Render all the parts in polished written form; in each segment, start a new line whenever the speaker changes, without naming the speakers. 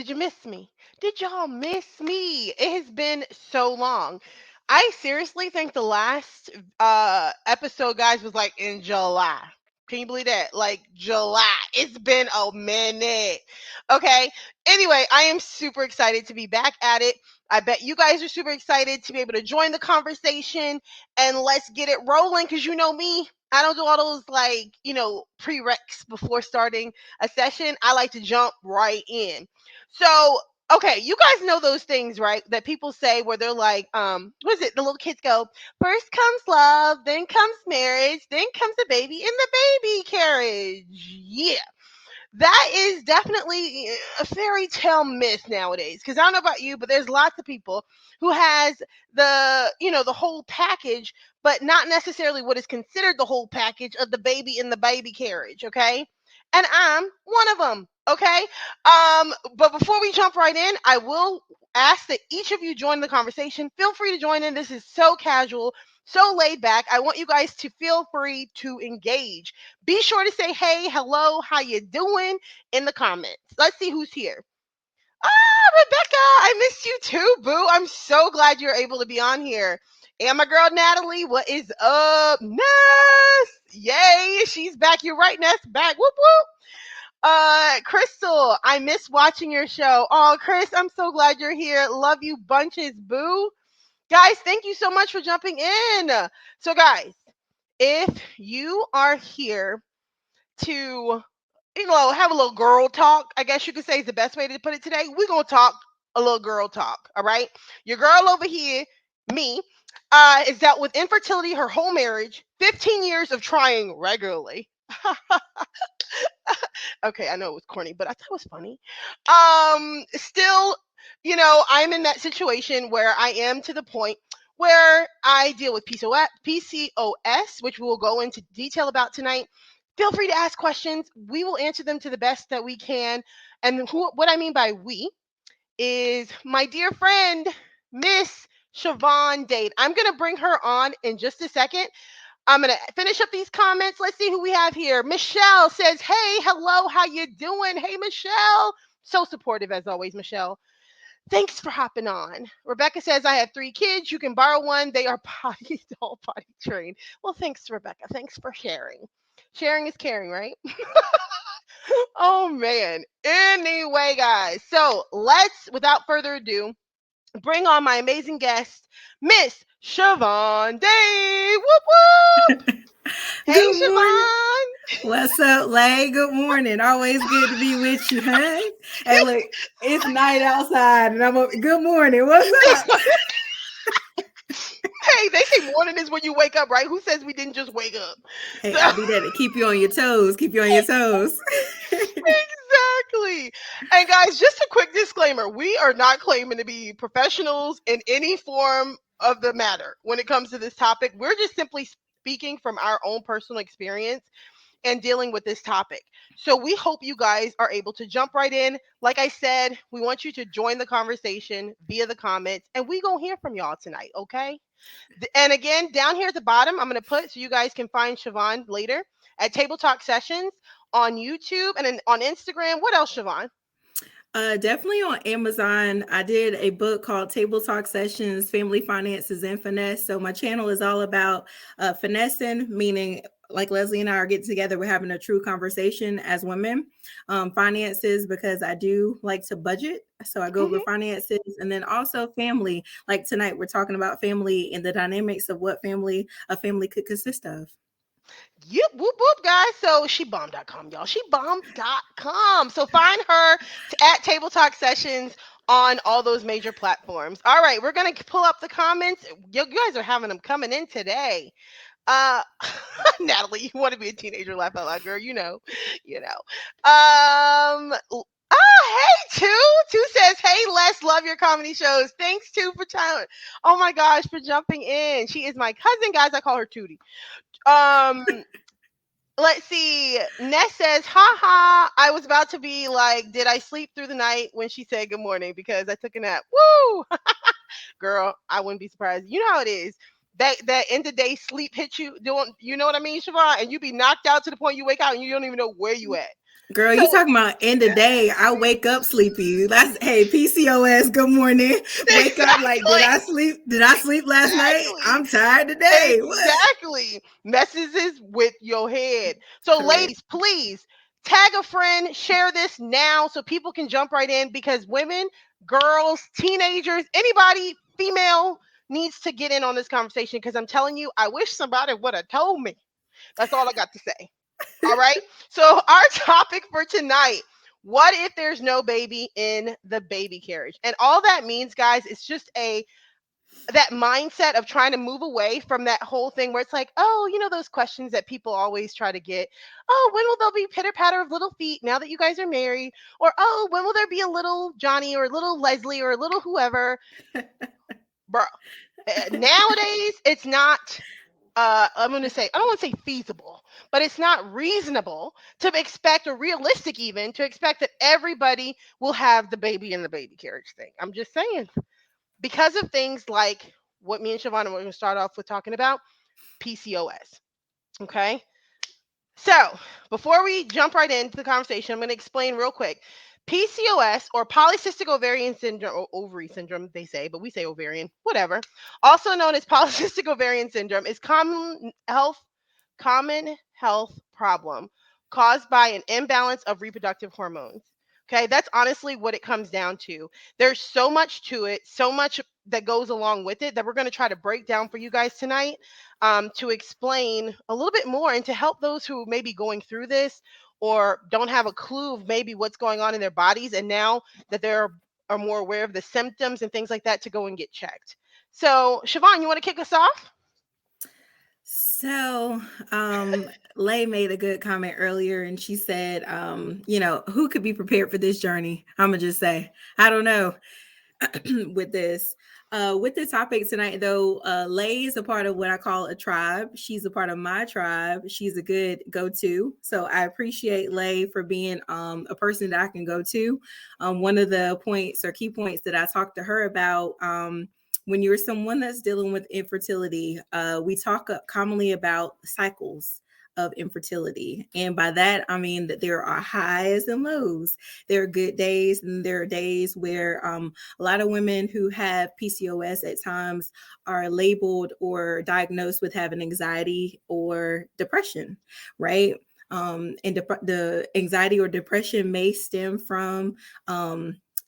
Did you miss me? Did y'all miss me? It has been so long. I seriously think the last episode, guys, was like in July. Can you believe that? Like July. It's been a minute. Okay. Anyway, I am super excited to be back at it. I bet you guys are super excited to be able to join the conversation, and let's get it rolling because you know me. I don't do all those like, prereqs before starting a session. I like to jump right in. So, okay, you guys know those things, right? That people say where they're like, what is it? The little kids go, first comes love, then comes marriage, then comes the baby in the baby carriage. Yeah. That is definitely a fairy tale myth nowadays. Because I don't know about you, but there's lots of people who has the whole package, but not necessarily what is considered the whole package of the baby in the baby carriage. Okay, and I'm one of them. Okay, but before we jump right in, I will ask that each of you join the conversation. Feel free to join in. This is so casual, so laid back. I want you guys to feel free to engage. Be sure to say hey, hello, how you doing in the comments. Let's see who's here. Ah, Rebecca, I missed you too, boo. I'm so glad you're able to be on here. And my girl Natalie, what is up? Ness! Yay, she's back. You're right, Ness. Back. Whoop whoop. Crystal, I miss watching your show. Oh, Chris, I'm so glad you're here. Love you bunches, boo. Guys, thank you so much for jumping in. So, guys, if you are here to, have a little girl talk, I guess you could say is the best way to put it today. We're going to talk a little girl talk, all right? Your girl over here, me, is dealt with infertility her whole marriage, 15 years of trying regularly. Okay, I know it was corny, but I thought it was funny. Still, I'm in that situation where I am to the point where I deal with PCOS, which we will go into detail about tonight. Feel free to ask questions. We will answer them to the best that we can. And what I mean by we is my dear friend, Miss Shavon Dade. I'm going to bring her on in just a second. I'm going to finish up these comments. Let's see who we have here. Michelle says, hey, hello, how you doing? Hey, Michelle. So supportive as always, Michelle. Thanks for hopping on. Rebecca says, I have 3 kids. You can borrow one. They are all potty trained. Well, thanks, Rebecca. Thanks for sharing. Sharing is caring, right? Oh, man. Anyway, guys. So let's, without further ado, bring on my amazing guest, Miss Shavon Day. Whoop, whoop. Hey,
Good morning.
Shavon.
What's up, Lay? Good morning. Always good to be with you, hey? Hey, look, it's night outside, and I'm up. Good morning. What's up?
Hey, they say morning is when you wake up, right? Who says we didn't just wake up?
Hey,
So,
I do that to keep you on your toes. Keep you on your toes.
exactly. And guys, just a quick disclaimer. We are not claiming to be professionals in any form of the matter when it comes to this topic. We're just simply speaking from our own personal experience and dealing with this topic. So we hope you guys are able to jump right in. Like I said, we want you to join the conversation via the comments, and we gonna hear from y'all tonight, okay? And again, down here at the bottom, I'm gonna put so you guys can find Shavon later at Table Talk Sessions on YouTube and then on Instagram. What else, Shavon?
Definitely on Amazon. I did a book called Table Talk Sessions, Family Finances and Finesse. So my channel is all about finessing, meaning like Leslie and I are getting together, we're having a true conversation as women. Finances, because I do like to budget. So I go over
Mm-hmm.
finances, and then also family. Like tonight, we're talking about family and the dynamics of what a family could consist of.
Yep, whoop whoop, guys. So shebomb.com, y'all. Shebomb.com. So find her at Table Talk Sessions on all those major platforms. All right, we're gonna pull up the comments. You guys are having them coming in today. Uh, Natalie, you want to be a teenager? Laugh out loud, girl. You know. Hey, Two says, hey, Les, love your comedy shows. Thanks, Two, for trying. Oh my gosh, for jumping in. She is my cousin, guys. I call her Tootie. Um, let's see. Ness says, haha, I was about to be like, did I sleep through the night when she said good morning because I took a nap? Woo! Girl, I wouldn't be surprised. You know how it is. That end of day sleep hits you. Don't you know what I mean, Siobhan? And you be knocked out to the point you wake out and you don't even know where you at.
Girl,
So
you talking about end of day. I wake up sleepy. That's hey, PCOS, good morning. Wake up like, did
exactly,
I sleep? Did I sleep last night?
exactly.
I'm tired today. What?
Exactly. Messes is with your head. So,
Correct.
ladies, please tag a friend, share this now so people can jump right in because women, girls, teenagers, anybody, female, needs to get in on this conversation because I'm telling you, I wish somebody would have told me. That's all I got to say. All right. So, our topic for tonight, what if there's no baby in the baby carriage? And all that means, guys, is just a that mindset of trying to move away from that whole thing where it's like, oh, those questions that people always try to get. Oh, when will there be pitter patter of little feet now that you guys are married? Or, oh, when will there be a little Johnny or a little Leslie or a little whoever? Bro, nowadays it's not. I'm going to say, I don't want to say feasible, but it's not reasonable to expect, or realistic even, to expect that everybody will have the baby in the baby carriage thing. I'm just saying because of things like what me and Shavon are going to start off with talking about, PCOS. Okay. So before we jump right into the conversation, I'm going to explain real quick. PCOS, or polycystic ovarian syndrome, or ovary syndrome, they say, but we say ovarian, whatever. Also known as polycystic ovarian syndrome, is common health problem caused by an imbalance of reproductive hormones. Okay, that's honestly what it comes down to. There's so much to it, so much that goes along with it that we're going to try to break down for you guys tonight, to explain a little bit more and to help those who may be going through this or don't have a clue of maybe what's going on in their bodies. And now that are more aware of the symptoms and things like that, to go and get checked. So, Siobhan, you want to kick us off?
So, Lay made a good comment earlier and she said, who could be prepared for this journey? I'm gonna just say, I don't know. with this. With the topic tonight, though, Lay is a part of what I call a tribe. She's a part of my tribe. She's a good go-to. So I appreciate Lay for being a person that I can go to. One of the points or key points that I talked to her about, when you're someone that's dealing with infertility, we talk commonly about cycles of infertility. And by that, I mean that there are highs and lows. There are good days, and there are days where a lot of women who have PCOS at times are labeled or diagnosed with having anxiety or depression, right? And the anxiety or depression may stem from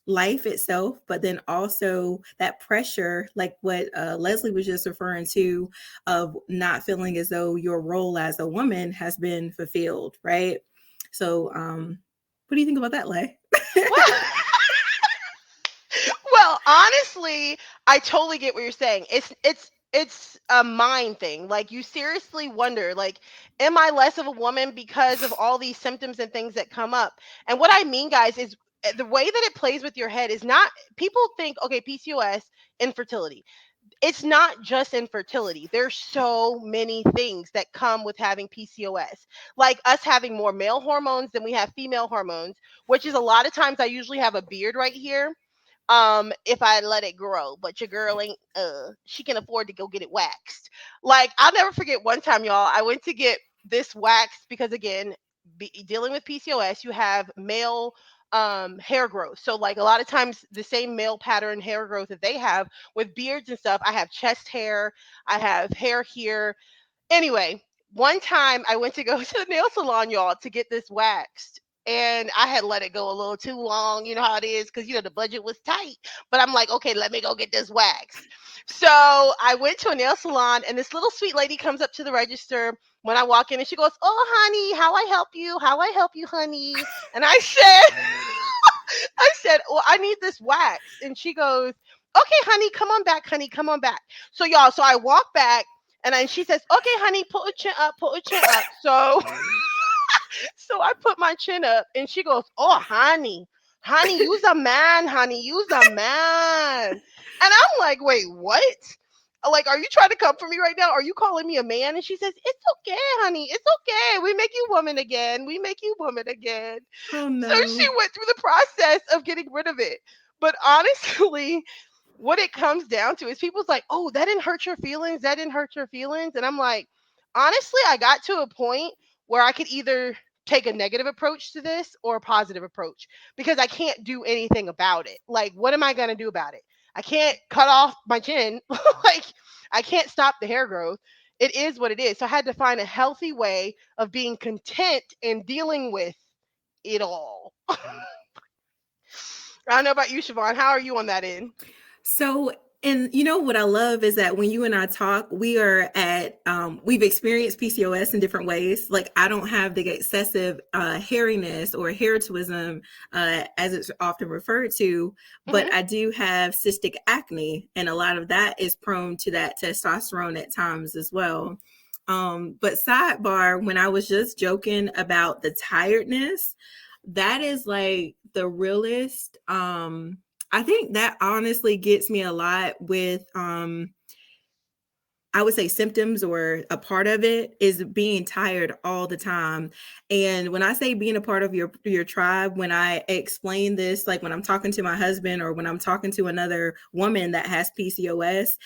life itself, but then also that pressure, like what Leslie was just referring to, of not feeling as though your role as a woman has been fulfilled, right? So, what do you think about that, Lay?
Well, well, honestly, I totally get what you're saying. It's a mind thing. Like, you seriously wonder, like, am I less of a woman because of all these symptoms and things that come up? And what I mean, guys, is the way that it plays with your head is not, people think, okay, PCOS, infertility. It's not just infertility. There's so many things that come with having PCOS. Like us having more male hormones than we have female hormones, which is a lot of times I usually have a beard right here, if I let it grow. But your girl ain't, she can afford to go get it waxed. Like, I'll never forget one time, y'all, I went to get this waxed because, again, dealing with PCOS, you have male hair growth. So, like, a lot of times the same male pattern hair growth that they have with beards and stuff, I have chest hair, I have hair here. Anyway, one time I went to go to the nail salon, y'all, to get this waxed. And I had let it go a little too long. You know how it is, because, the budget was tight. But I'm like, okay, let me go get this waxed. So I went to a nail salon, and this little sweet lady comes up to the register when I walk in, and she goes, "Oh, honey, how I help you? How I help you, honey?" And I said, I said, "Well, I need this wax." And she goes, "Okay, honey, come on back, honey, come on back." So, y'all, so I walk back, and then she says, "Okay, honey, put your chin up, put your chin up." So, so I put my chin up, and she goes, "Oh, honey, you's a man, honey, you's a man." And I'm like, "Wait, what? Like, are you trying to come for me right now? Are you calling me a man?" And she says, "It's okay, honey. It's okay. We make you woman again. We make you woman again."
Oh
So she
no.
went through the process of getting rid of it. But honestly, what it comes down to is people's like, "Oh, that didn't hurt your feelings. That didn't hurt your feelings." And I'm like, honestly, I got to a point where I could either take a negative approach to this or a positive approach because I can't do anything about it. Like, what am I going to do about it? I can't cut off my chin. Like, I can't stop the hair growth. It is what it is. So I had to find a healthy way of being content and dealing with it all. I don't know about you, Shavon. How are you on that end?
So, and you know what I love is that when you and I talk, we are at we've experienced PCOS in different ways. Like I don't have the excessive hairiness or hairtoism as it's often referred to, but
Hmm.
I do have cystic acne, and a lot of that is prone to that testosterone at times as well. But sidebar, when I was just joking about the tiredness, that is like the realest. I think that honestly gets me a lot with I would say symptoms, or a part of it is being tired all the time. And when I say being a part of your tribe, when I explain this, like when I'm talking to my husband or when I'm talking to another woman that has PCOS,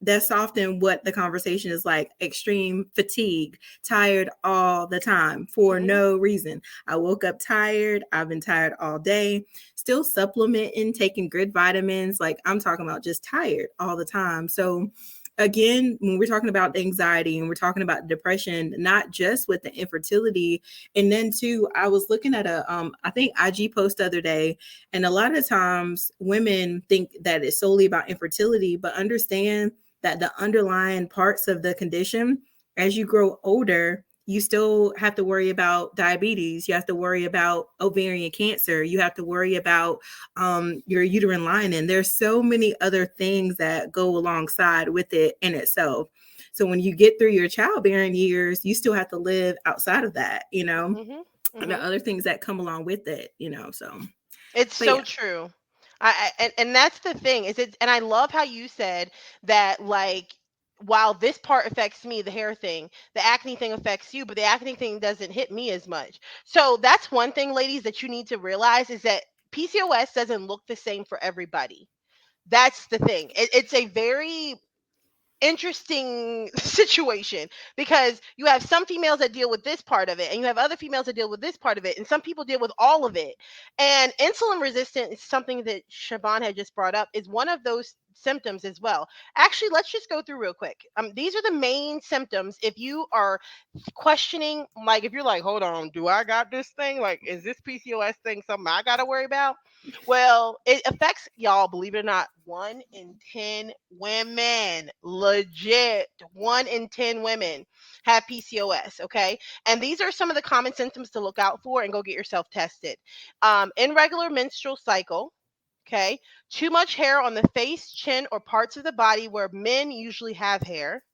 that's often what the conversation is like: extreme fatigue, tired all the time for
Hmm.
no reason. I woke up tired. I've been tired all day, still supplementing, taking good vitamins. Like I'm talking about just tired all the time. So again, when we're talking about anxiety and we're talking about depression, not just with the infertility. And then too, I was looking at a I think IG post the other day, and a lot of times women think that it's solely about infertility, but understand that the underlying parts of the condition, as you grow older, you still have to worry about diabetes. You have to worry about ovarian cancer. You have to worry about your uterine lining. There's so many other things that go alongside with it in itself. So when you get through your childbearing years, you still have to live outside of that,
Hmm.
and the
Hmm.
other things that come along with it. So,
It's
but
so
yeah.
true. And that's the thing is it, and I love how you said that, like, while this part affects me, the hair thing, the acne thing affects you, but the acne thing doesn't hit me as much. So that's one thing, ladies, that you need to realize is that PCOS doesn't look the same for everybody. That's the thing. It's a very interesting situation because you have some females that deal with this part of it and you have other females that deal with this part of it and some people deal with all of it. And insulin resistant is something that Siobhan had just brought up, is one of those symptoms as well. Actually, let's just go through real quick. These are the main symptoms if you are questioning, like if you're like, hold on, do I got this thing? Like, is this PCOS thing something I got to worry about? Well, it affects, y'all, believe it or not, 1 in 10 women. Legit. 1 in 10 women have PCOS. Okay. And these are some of the common symptoms to look out for and go get yourself tested. Irregular menstrual cycle. Okay. Too much hair on the face, chin, or parts of the body where men usually have hair.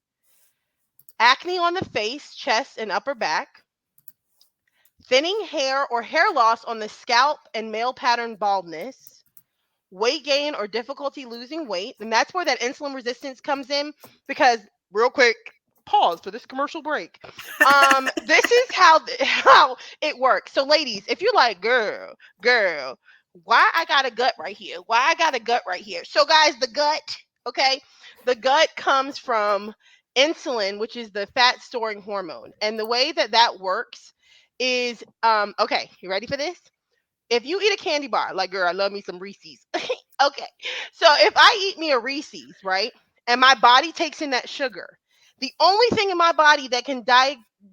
Acne on the face, chest, and upper back. Thinning hair or hair loss on the scalp and male pattern baldness. Weight gain or difficulty losing weight. And that's where that insulin resistance comes in because, real quick, pause for this commercial break. This is how how it works. So ladies, if you're like, girl, why I got a gut right here? Why I got a gut right here? So guys, the gut, okay? The gut comes from insulin, which is the fat storing hormone. And the way that that works is okay, you ready for this? If you eat a candy bar, like, girl, I love me some Reese's. Okay. So if I eat me a Reese's, right, and my body takes in that sugar, the only thing in my body that can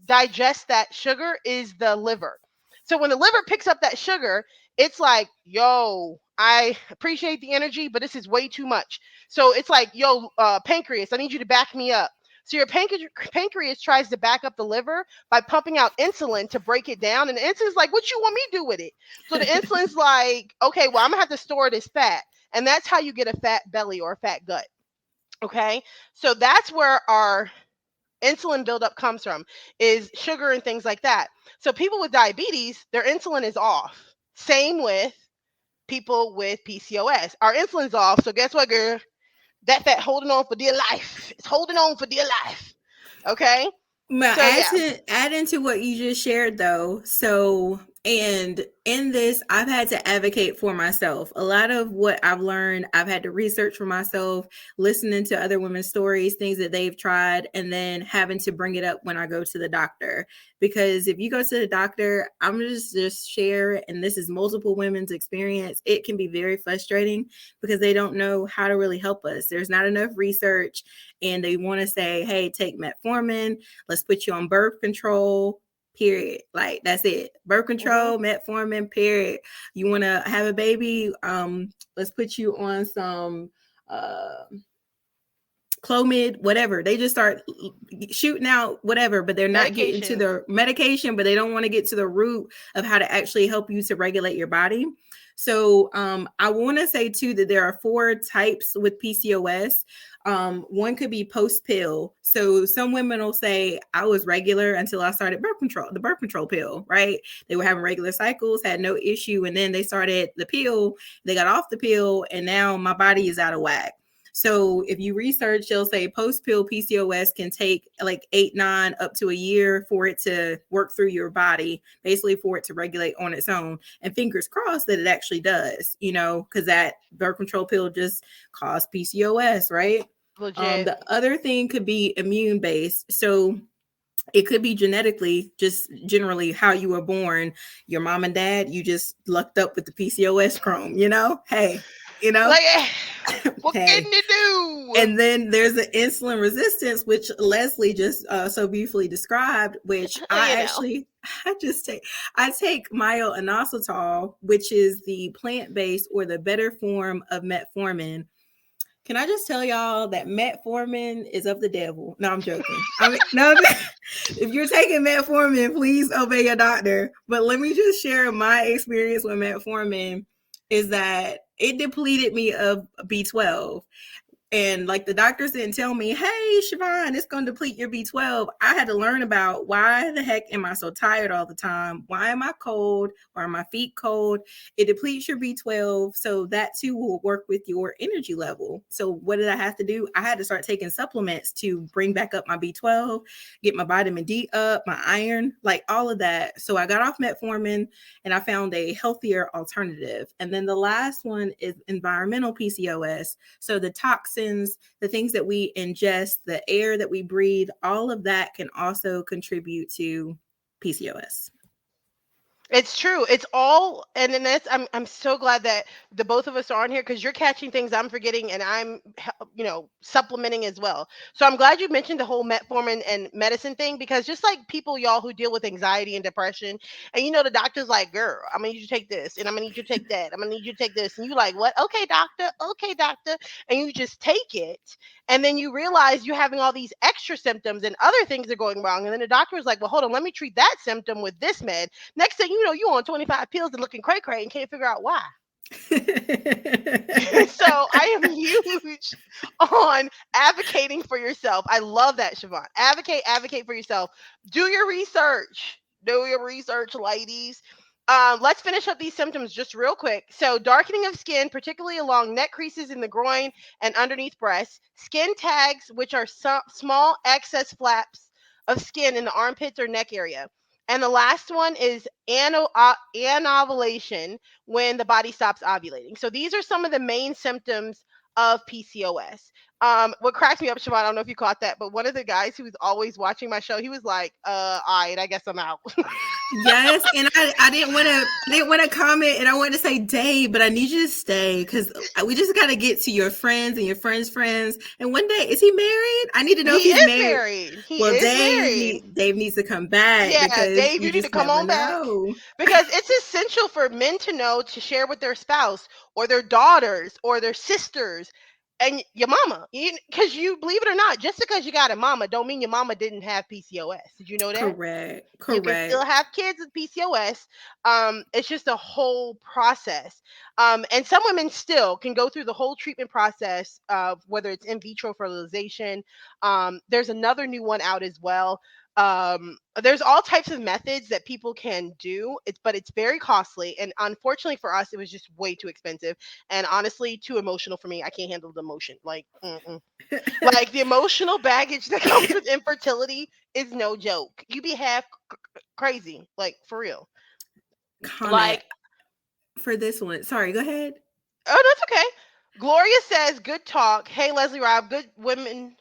digest that sugar is the liver. So when the liver picks up that sugar, it's like, yo, I appreciate the energy, but this is way too much. So it's like, yo, pancreas, I need you to back me up. So your pancreas tries to back up the liver by pumping out insulin to break it down. And the insulin's like, what you want me to do with it? So the insulin's like, okay, well, I'm going to have to store it as fat. And that's how you get a fat belly or a fat gut. Okay. So that's where our insulin buildup comes from, is sugar and things like that. So people with diabetes, their insulin is off. Same with people with PCOS. Our insulin's off. So guess what, girl? That fat holding on for dear life. It's holding on for dear life. Okay.
But
So yeah.
add into what you just shared though. So And in this, I've had to advocate for myself. A lot of what I've learned, I've had to research for myself, listening to other women's stories, things that they've tried, and then having to bring it up when I go to the doctor. Because if you go to the doctor, I'm just share, and this is multiple women's experience, it can be very frustrating because they don't know how to really help us. There's not enough research, and they want to say, hey, take metformin, let's put you on birth control, period. Like that's it. Birth
Hmm.
control, metformin, period. You want to have a baby, let's put you on some uh Clomid, whatever. They just start shooting out whatever, but they're not getting to
Medications.
the medication, but they don't want to get to the root of how to actually help you to regulate your body. So I want to say too that there are 4 types with PCOS. One could be post pill. So some women will say, I was regular until I started birth control, the birth control pill, right? They were having regular cycles, had no issue. And then they started the pill, they got off the pill, and now my body is out of whack. So if you research, they'll say post pill PCOS can take like 8, 9, up to a year for it to work through your body, basically for it to regulate on its own. And fingers crossed that it actually does, because that birth control pill just caused PCOS, right?
Legit.
The other thing could be immune based. So it could be genetically, just generally how you were born. Your mom and dad, you just lucked up with the PCOS chrome. Hey, you know,
Like, what can
hey.
you do?
And then there's the insulin resistance, which Leslie just so beautifully described, which
You know.
I take myo-inositol, which is the plant-based or the better form of metformin. Can I just tell y'all that metformin is of the devil? No, I'm joking. I mean, no, if you're taking metformin, please obey your doctor. But let me just share my experience with metformin is that it depleted me of B12. And like the doctors didn't tell me, hey, Shavon, it's going to deplete your B12. I had to learn about why the heck am I so tired all the time? Why am I cold? Why are my feet cold? It depletes your B12. So that too will work with your energy level. So what did I have to do? I had to start taking supplements to bring back up my B12, get my vitamin D up, my iron, like all of that. So I got off metformin and I found a healthier alternative. And then the last one is environmental PCOS. So the toxins, the things that we ingest, the air that we breathe, all of that can also contribute to PCOS.
It's true. It's all, and then that's, I'm so glad that the both of us are on here because you're catching things I'm forgetting, and I'm supplementing as well. So I'm glad you mentioned the whole metformin and medicine thing, because just like people, y'all, who deal with anxiety and depression, and the doctor's like, girl, I'm gonna need you to take this, and I'm gonna need you to take that, I'm gonna need you to take this, and you like, what? Okay, doctor, and you just take it, and then you realize you're having all these extra symptoms and other things are going wrong, and then the doctor is like, well, hold on, let me treat that symptom with this med. Next thing you know, you on 25 pills and looking cray cray and can't figure out why. So I am huge on advocating for yourself. I love that, Shavon. Advocate for yourself. Do your research. Do your research, ladies. Let's finish up these symptoms just real quick. So, darkening of skin, particularly along neck creases in the groin and underneath breasts. Skin tags, which are small excess flaps of skin in the armpits or neck area. And the last one is anovulation, when the body stops ovulating. So these are some of the main symptoms of PCOS. What cracks me up, Siobhan, I don't know if you caught that, but one of the guys who was always watching my show, he was like, all right, I guess I'm out.
Yes, and I didn't want to comment, and I wanted to say Dave, but I need you to stay because we just got to get to your friends and your friends' friends. And one day, is he married? I need to know if
He
he's
is
married.
married. He
Well,
is married.
Dave needs to come back
Yeah,
because
Dave,
you
you need to
just
come
never
on back,
know.
because it's essential for men to know, to share with their spouse or their daughters or their sisters and your mama. Because you believe it or not, just because you got a mama don't mean your mama didn't have PCOS. Did you know that?
Correct,
You can still
correct.
have kids with PCOS. It's just a whole process. And some women still can go through the whole treatment process, whether it's in vitro fertilization. There's another new one out as well. There's all types of methods that people can do, but it's very costly. And unfortunately for us, it was just way too expensive. And honestly, too emotional for me. I can't handle the emotion. Like, mm-mm. Like the emotional baggage that comes with infertility is no joke. You be half crazy, like for real.
comment
Like,
for this one. Sorry, go ahead.
oh, that's okay. Gloria says, "Good talk. Hey, Leslie Rob, good women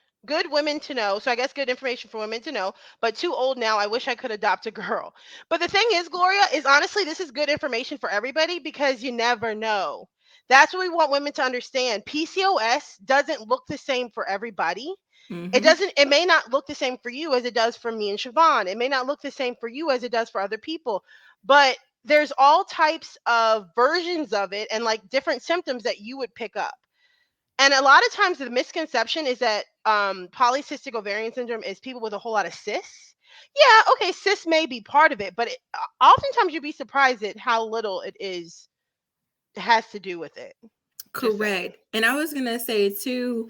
to know. So I guess good information for women to know. But too old now. I wish I could adopt a girl. But the thing is, Gloria, is honestly, this is good information for everybody because you never know. That's what we want women to understand. PCOS doesn't look the same for everybody. It
Mm-hmm.
doesn't. It may not look the same for you as it does for me and Siobhan. It may not look the same for you as it does for other people. But there's all types of versions of it and like different symptoms that you would pick up. And a lot of times the misconception is that polycystic ovarian syndrome is people with a whole lot of cysts. Yeah, okay, cysts may be part of it, but oftentimes you'd be surprised at how little it is has to do with it. Just saying.
Correct. And I was gonna say too,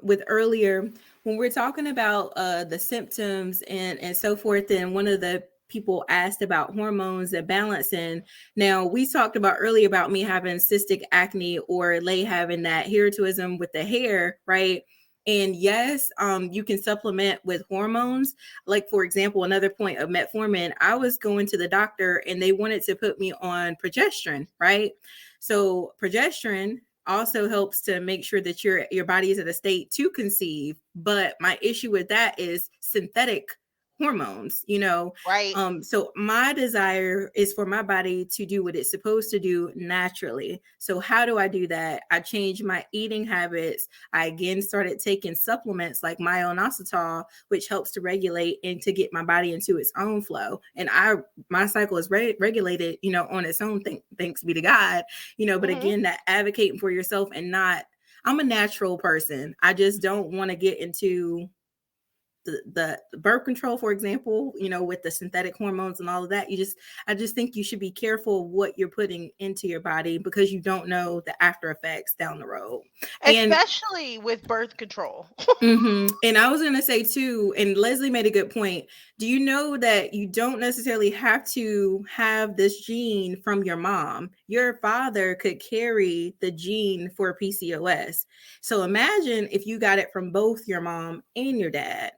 with earlier when we're talking about the symptoms and so forth, and one of the people asked about hormones and balancing. Now we talked about earlier about me having cystic acne or Lay having that hirsutism with the hair, right? And yes, you can supplement with hormones. Like for example, another point of metformin. I was going to the doctor and they wanted to put me on progesterone, right? So progesterone also helps to make sure that your body is at a state to conceive. But my issue with that is synthetic hormones,
Right.
so my desire is for my body to do what it's supposed to do naturally. So how do I do that? I changed my eating habits. I again started taking supplements like myoinositol, which helps to regulate and to get my body into its own flow. And my cycle is regulated, on its own. Thanks be to God, but
Hmm.
again, that advocating for yourself and not, I'm a natural person. I just don't want to get into the birth control, for example, with the synthetic hormones and all of that. I just think you should be careful of what you're putting into your body because you don't know the after effects down the road. And
Especially with birth control.
and I was going to say too, and Leslie made a good point. Do you know that you don't necessarily have to have this gene from your mom? Your father could carry the gene for PCOS. So imagine if you got it from both your mom and your dad.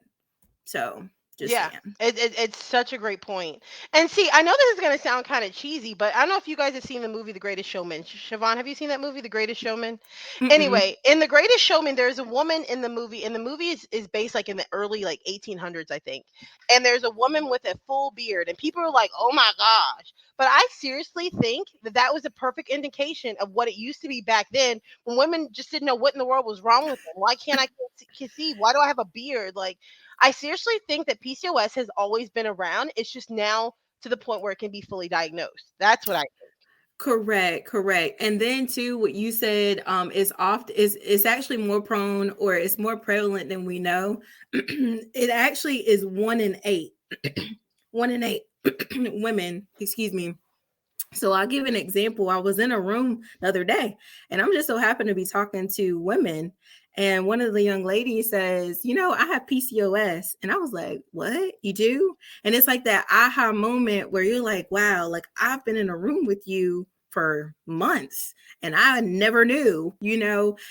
So just
Yeah,
saying.
it's such a great point. And see, I know this is going to sound kind of cheesy, but I don't know if you guys have seen the movie The Greatest Showman. Siobhan, have you seen that movie, The Greatest Showman?
Mm-mm.
Anyway, in The Greatest Showman, there's a woman in the movie, and the movie is based like in the early like 1800s, I think. And there's a woman with a full beard, and people are like, "Oh my gosh!" But I seriously think that that was a perfect indication of what it used to be back then, when women just didn't know what in the world was wrong with them. Why can't I conceive? Why do I have a beard? Like, I seriously think that PCOS has always been around. It's just now to the point where it can be fully diagnosed. That's what I think.
Correct, correct. And then too, what you said is oft is actually more prone or it's more prevalent than we know. It actually is 1 in 8. 1 in 8 women, excuse me. So I'll give an example. I was in a room the other day and I'm just so happen to be talking to women. And one of the young ladies says, I have PCOS. And I was like, what? You do? And it's like that aha moment where you're like, wow, like I've been in a room with you for months and I never knew.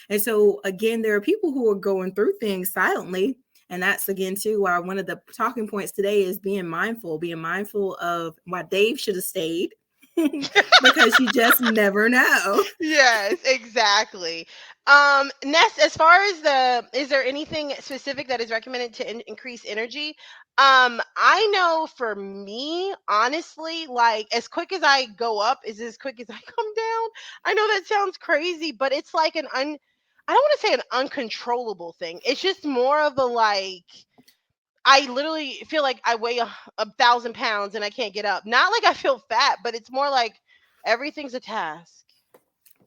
And so again, there are people who are going through things silently. And that's again too why one of the talking points today is being mindful of why Dave should have stayed because you just never know.
Yes, exactly. Ness, as far as is there anything specific that is recommended to increase energy? I know for me, honestly, like as quick as I go up is as quick as I come down. I know that sounds crazy, but it's like I don't want to say an uncontrollable thing. It's just more of a like I literally feel like I weigh 1,000 pounds and I can't get up. Not like I feel fat, but it's more like everything's a task.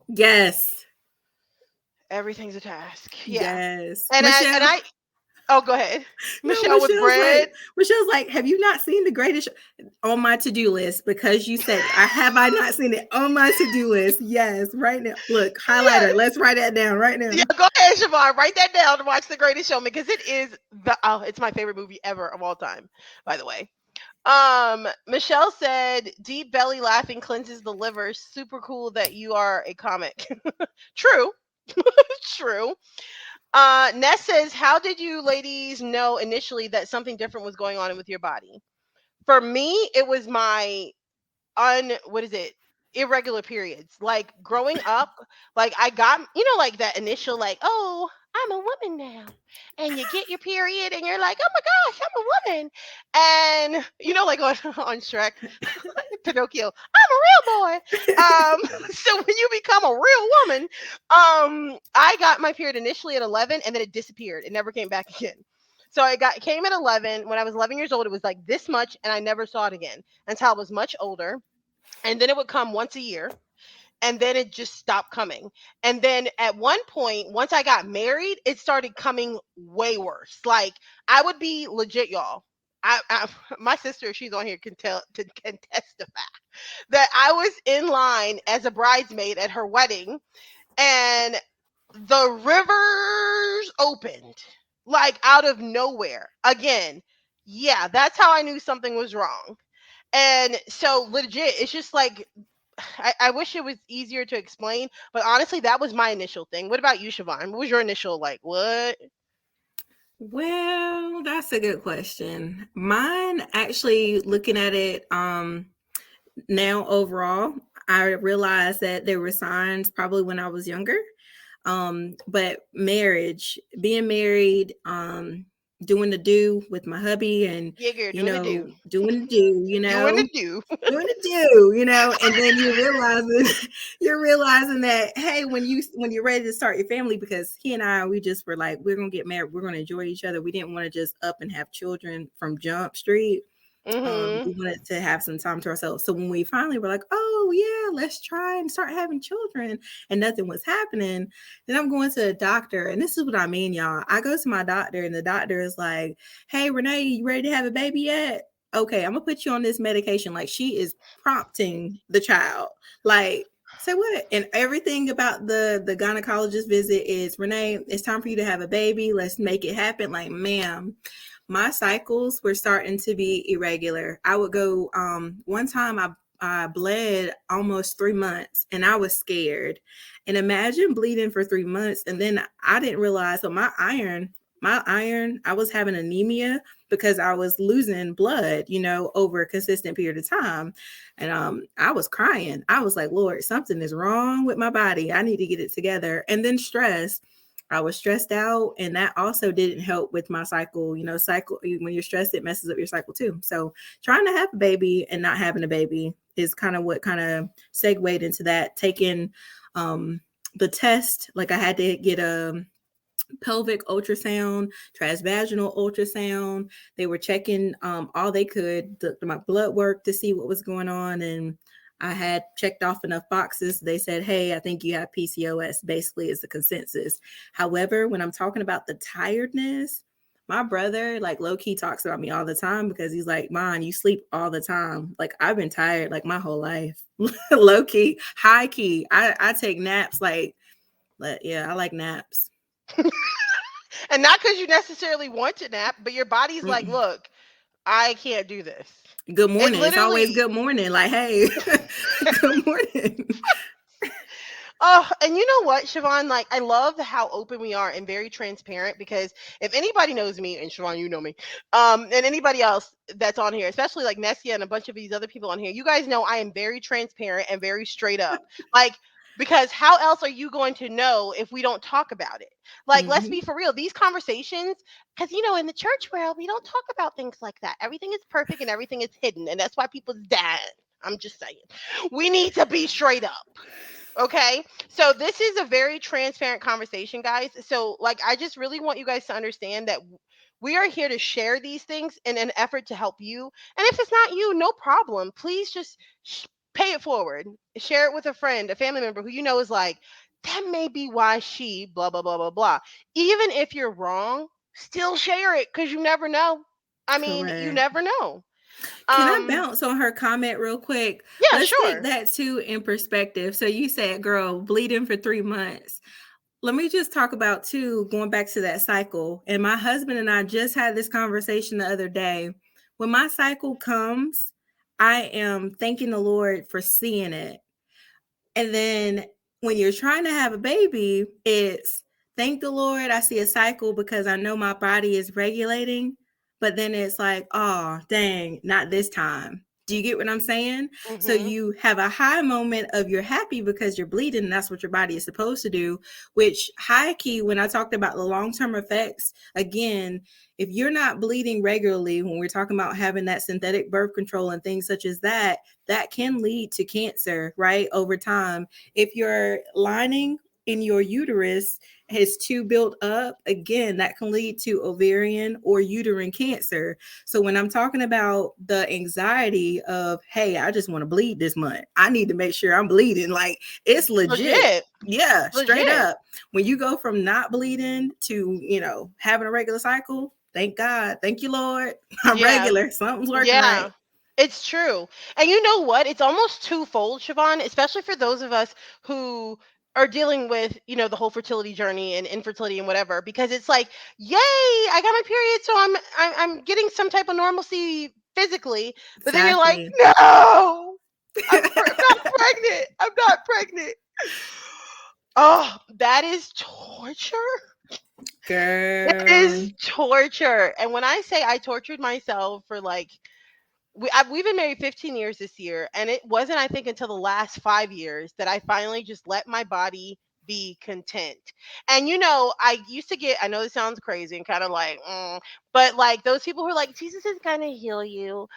Yes.
Everything's a task. Yeah.
Yes.
And
Michelle.
I oh, go ahead.
No,
Michelle with bread.
Michelle's like, have you not seen the greatest on my to-do list? Because you said, I not seen it on my to-do list. Yes, right now. Look, highlighter.
Yes.
Let's write that down right
Yeah,
now.
go ahead, Siobhan. Write that down to watch The Greatest Showman because it is it's my favorite movie ever of all time, by the way. Michelle said deep belly laughing cleanses the liver. Super cool that you are a comic. True. True. Ness says, how did you ladies know initially that something different was going on with your body? For me, it was my what is it, irregular periods. Like growing up, like I got, like that initial, like, oh, I'm a woman now, and you get your period and you're like, oh my gosh, I'm a woman. And like on Shrek, Pinocchio, I'm a real boy. So when you become a real woman, I got my period initially at 11, and then it disappeared. It never came back again. So came at 11. When I was 11 years old, it was like this much, and I never saw it again until I was much older. And then it would come once a year, and then it just stopped coming. And then at one point, once I got married, it started coming way worse. Like I would be legit, y'all. I my sister, she's on here, can testify that I was in line as a bridesmaid at her wedding, and the rivers opened like out of nowhere again. Yeah, that's how I knew something was wrong. And so legit, it's just like I wish it was easier to explain, but honestly, that was my initial thing. What about you, Siobhan? What was your initial like? What?
Well, that's a good question. Mine, actually, looking at it now overall, I realized that there were signs probably when I was younger. But marriage, being married, doing the do with my hubby, and
Yeah, girl, doing the do,
doing the do,
doing the do.
doing the do, and then you're realizing that, hey, when you're ready to start your family, because he and I, we just were like, we're gonna get married, we're gonna enjoy each other. We didn't want to just up and have children from Jump Street.
Mm-hmm.
We wanted to have some time to ourselves. So when we finally were like, oh yeah, let's try and start having children, and nothing was happening, then I'm going to the doctor. And this is what I mean, y'all. I go to my doctor, and the doctor is like, hey, Renee, you ready to have a baby yet? Okay, I'm gonna put you on this medication. Like, she is prompting the child. Like, say what? And everything about the gynecologist visit is, Renee, it's time for you to have a baby. Let's make it happen. Like, ma'am, my cycles were starting to be irregular. I would go, one time I bled almost 3 months, and I was scared. And imagine bleeding for 3 months. And then I didn't realize, so I was having anemia because I was losing blood, over a consistent period of time. And I was crying. I was like, Lord, something is wrong with my body. I need to get it together. And then stress. I was stressed out, and that also didn't help with my cycle. Cycle, when you're stressed, it messes up your cycle too. So trying to have a baby and not having a baby is kind of what kind of segued into that. Taking the test, like I had to get a pelvic ultrasound, transvaginal ultrasound. They were checking all they could, my blood work, to see what was going on. And I had checked off enough boxes. They said, hey, I think you have PCOS, basically is the consensus. However, when I'm talking about the tiredness, my brother, like, low key talks about me all the time, because he's like, Mom, you sleep all the time. Like, I've been tired like my whole life. Low key, high key. I take naps. Yeah, I like naps.
And not because you necessarily want to nap, but your body's like,
Mm-mm.
look, I can't do this.
Good
It
morning. It's always
literally.
good morning. Like, hey, good morning.
Oh, and you know what, Siobhan? Like, I love how open we are and very transparent, because if anybody knows me, and Siobhan, you know me, and anybody else that's on here, especially like Nessia and a bunch of these other people on here, you guys know I am very transparent and very straight up. Like, because how else are you going to know if we don't talk about it? Like, let's be
Mm-hmm.
for real. These conversations, because in the church world, we don't talk about things like that. Everything is perfect and everything is hidden, and that's why people's dying. I'm just saying. We need to be straight up. Okay. So this is a very transparent conversation, guys. So, like, I just really want you guys to understand that we are here to share these things in an effort to help you. And if it's not you, no problem. Please just pay it forward. Share it with a friend, a family member who is like, that may be why she blah blah blah blah blah. Even if you're wrong, still share it, because you never know. I mean, you
Correct.
never know.
Can I
Um,
bounce on her comment real quick?
yeah,
Let's take
sure.
that too in perspective. So you said, girl, bleeding for 3 months. Let me just talk about too, going back to that cycle. And my husband and I just had this conversation the other day. When my cycle comes, I am thanking the Lord for seeing it. And then when you're trying to have a baby, it's, thank the Lord, I see a cycle because I know my body is regulating. But then it's like, oh, dang, not this time. Do you get what I'm saying? So
Mhm.
you have a high moment of you're happy because you're bleeding, and that's what your body is supposed to do. Which high key, when I talked about the long-term effects, again, if you're not bleeding regularly, when we're talking about having that synthetic birth control and things such as that, that can lead to cancer, right? Over time. If your lining in your uterus is too built up, again, that can lead to ovarian or uterine cancer. So when I'm talking about the anxiety of, hey, I just want to bleed this month, I need to make sure I'm bleeding. Like, it's legit.
Legit.
Yeah, straight
Legit.
up. When you go from not bleeding to, having a regular cycle, thank God. Thank you, Lord. I'm
Yeah.
regular. Something's working right.
Yeah. It's true. And you know what? It's almost twofold, Siobhan, especially for those of us who are dealing with, the whole fertility journey and infertility and whatever, because it's like, yay, I got my period, so I'm getting some type of normalcy physically, but then you're like,
Exactly.
no, I'm not pregnant. I'm not pregnant. Oh, that is torture. That
Girl.
is torture. And when I say I tortured myself for like we've been married 15 years this year, and it wasn't, I think, until the last 5 years that I finally just let my body be content. And I used to get, I know this sounds crazy and kind of like, but like those people who are like, Jesus is gonna heal you.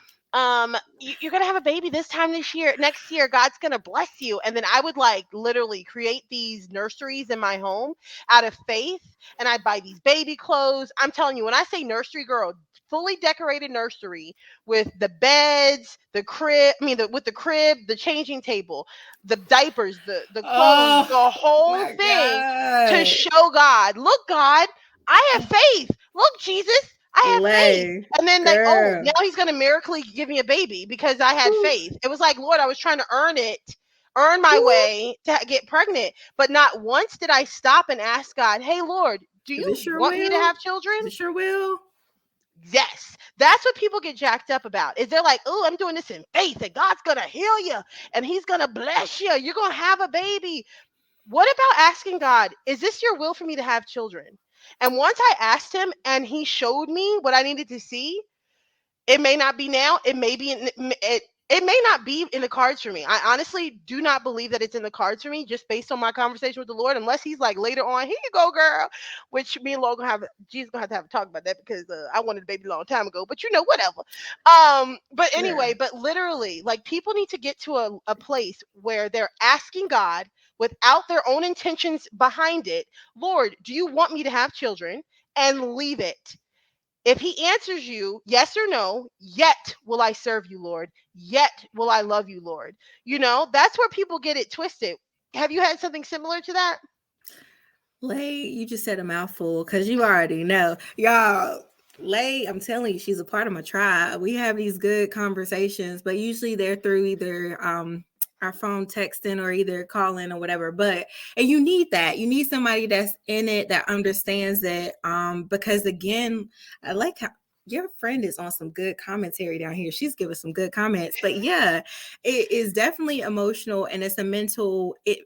You're gonna have a baby this time this year, next year, God's gonna bless you. And then I would like literally create these nurseries in my home out of faith, and I'd buy these baby clothes. I'm telling you, when I say nursery, girl, fully decorated nursery with the beds, the crib, with the crib, the changing table, the diapers, the clothes,
Oh
the whole
my
thing, to
God.
show God, look, God, I have faith. Look, Jesus, I have faith.
Lay.
And then like, oh,
Girl.
now he's gonna miraculously give me a baby because I had
Whew.
faith. It was like, Lord, I was trying to earn my
Whew.
way to get pregnant. But not once did I stop and ask God, hey, Lord, do
Is
you
this your
want me to
will?
have children?
Is this your will?
Yes, that's what people get jacked up about. Is they're like, "Oh, I'm doing this in faith, and God's gonna heal you, and He's gonna bless you. You're gonna have a baby." What about asking God, "Is this your will for me to have children?" And once I asked Him, and He showed me what I needed to see, it may not be now. It may be it may not be in the cards for me. I honestly do not believe that it's in the cards for me, just based on my conversation with the Lord. Unless He's like later on, here you go, girl. Which me and Logan gonna have. Jesus gonna have to talk about that because I wanted a baby a long time ago. But whatever. But
Girl.
anyway, but literally, like people need to get to a place where they're asking God without their own intentions behind it. Lord, do you want me to have children? And leave it. If he answers you yes or no, yet will I serve you, Lord. Yet will I love you, Lord. That's where people get it twisted. Have you had something similar to that?
Lay, you just said a mouthful because you already know. Y'all, Lay, I'm telling you, she's a part of my tribe. We have these good conversations, but usually they're through either our phone texting or either calling or whatever. But and you need that. You need somebody that's in it that understands it. Because again, I like how your friend is on some good commentary down here. She's giving some good comments. But yeah, it is definitely emotional, and it